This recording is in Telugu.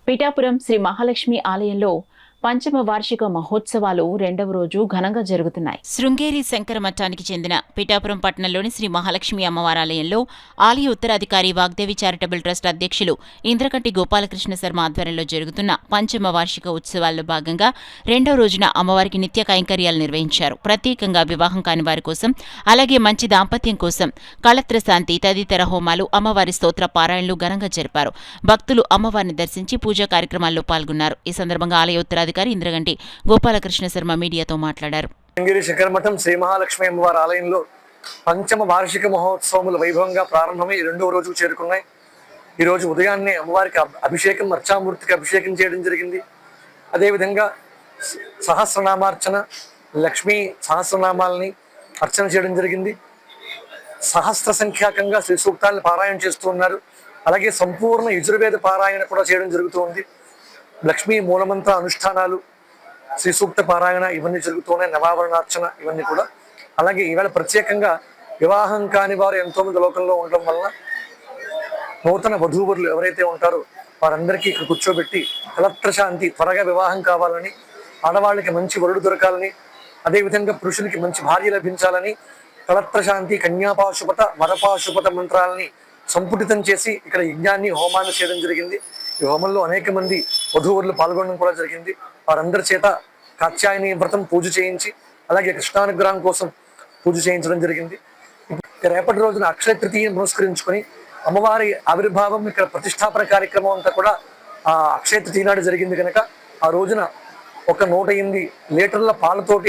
పిఠాపురం శ్రీ మహాలక్ష్మి ఆలయంలో పంచమ వార్షిక మహోత్సవాలు రెండవ రోజు ఘనంగా జరుగుతున్నాయి. శృంగేరి శంకర మఠానికి చెందిన పిఠాపురం పట్టణంలోని శ్రీ మహాలక్ష్మి అమ్మవారాలయంలో ఆలయ ఉత్తరాధికారి వాగ్దేవి చారిటబుల్ ట్రస్ట్ అధ్యక్షులు ఇంద్రకంటి గోపాలకృష్ణ శర్మ ఆధ్వర్యంలో జరుగుతున్న పంచమ వార్షిక ఉత్సవాల్లో భాగంగా రెండవ రోజున అమ్మవారికి నిత్య కైంకర్యాలు నిర్వహించారు. ప్రత్యేకంగా వివాహం కాని వారి కోసం, అలాగే మంచి దాంపత్యం కోసం కళత్ర శాంతి తదితర హోమాలు, అమ్మవారి స్తోత్ర పారాయణలు ఘనంగా జరిపారు. భక్తులు అమ్మవారిని దర్శించి పూజా కార్యక్రమాల్లో పాల్గొన్నారు. ఈ సందర్భంగా ఆలయ ఉత్తరాధికారి ఇంద్రగంటి గోపాలకృష్ణ శర్మ మీడియాతో మాట్లాడారు. శృంగేరి శంకరమఠం శ్రీ మహాలక్ష్మి అమ్మవారి ఆలయంలో పంచమ వార్షిక మహోత్సవములు వైభవంగా ప్రారంభమై రెండవ రోజుకు చేరుకున్నాయి. ఈ రోజు ఉదయాన్నే అమ్మవారికి అభిషేకం, అర్చామూర్తికి అభిషేకం చేయడం జరిగింది. అదేవిధంగా సహస్రనామార్చన, లక్ష్మీ సహస్రనామాలని అర్చన చేయడం జరిగింది. సహస్ర సంఖ్యాకంగా శ్రీ సూక్తాలను పారాయణ చేస్తూ ఉన్నారు. అలాగే సంపూర్ణ యజుర్వేద పారాయణ కూడా చేయడం జరుగుతూ ఉంది. లక్ష్మీ మూలమంత్ర అనుష్ఠానాలు, శ్రీ సూక్త పారాయణ ఇవన్నీ జరుగుతున్నాయి. నవావరణార్చన ఇవన్నీ కూడా. అలాగే ఈవేళ ప్రత్యేకంగా వివాహం కాని వారు ఎంతోమంది లోకంలో ఉండడం వలన నూతన వధూవరులు ఎవరైతే ఉంటారో వారందరికీ ఇక్కడ కూర్చోబెట్టి కలత్ర శాంతి, త్వరగా వివాహం కావాలని, ఆడవాళ్ళకి మంచి వరుడు దొరకాలని, అదేవిధంగా పురుషునికి మంచి భార్య లభించాలని కలత్ర శాంతి, కన్యాపాశుపత, వరపాశుపత మంత్రాలని సంపుటితం చేసి ఇక్కడ యజ్ఞాన్ని, హోమాన్ని చేయడం జరిగింది. ఈ హోమంలో అనేక మంది వధూవరులు పాల్గొనడం కూడా జరిగింది. వారందరి చేత కాత్యాయని వ్రతం పూజ చేయించి, అలాగే కృష్ణానుగ్రహం కోసం పూజ చేయించడం జరిగింది. రేపటి రోజున అక్షయ తృతీయను పురస్కరించుకొని అమ్మవారి ఆవిర్భావం, ఇక్కడ ప్రతిష్టాపన కార్యక్రమం అంతా కూడా ఆ అక్షయ తృతీయ నాడు జరిగింది కనుక ఆ రోజున ఒక 108 లీటర్ల పాలతోటి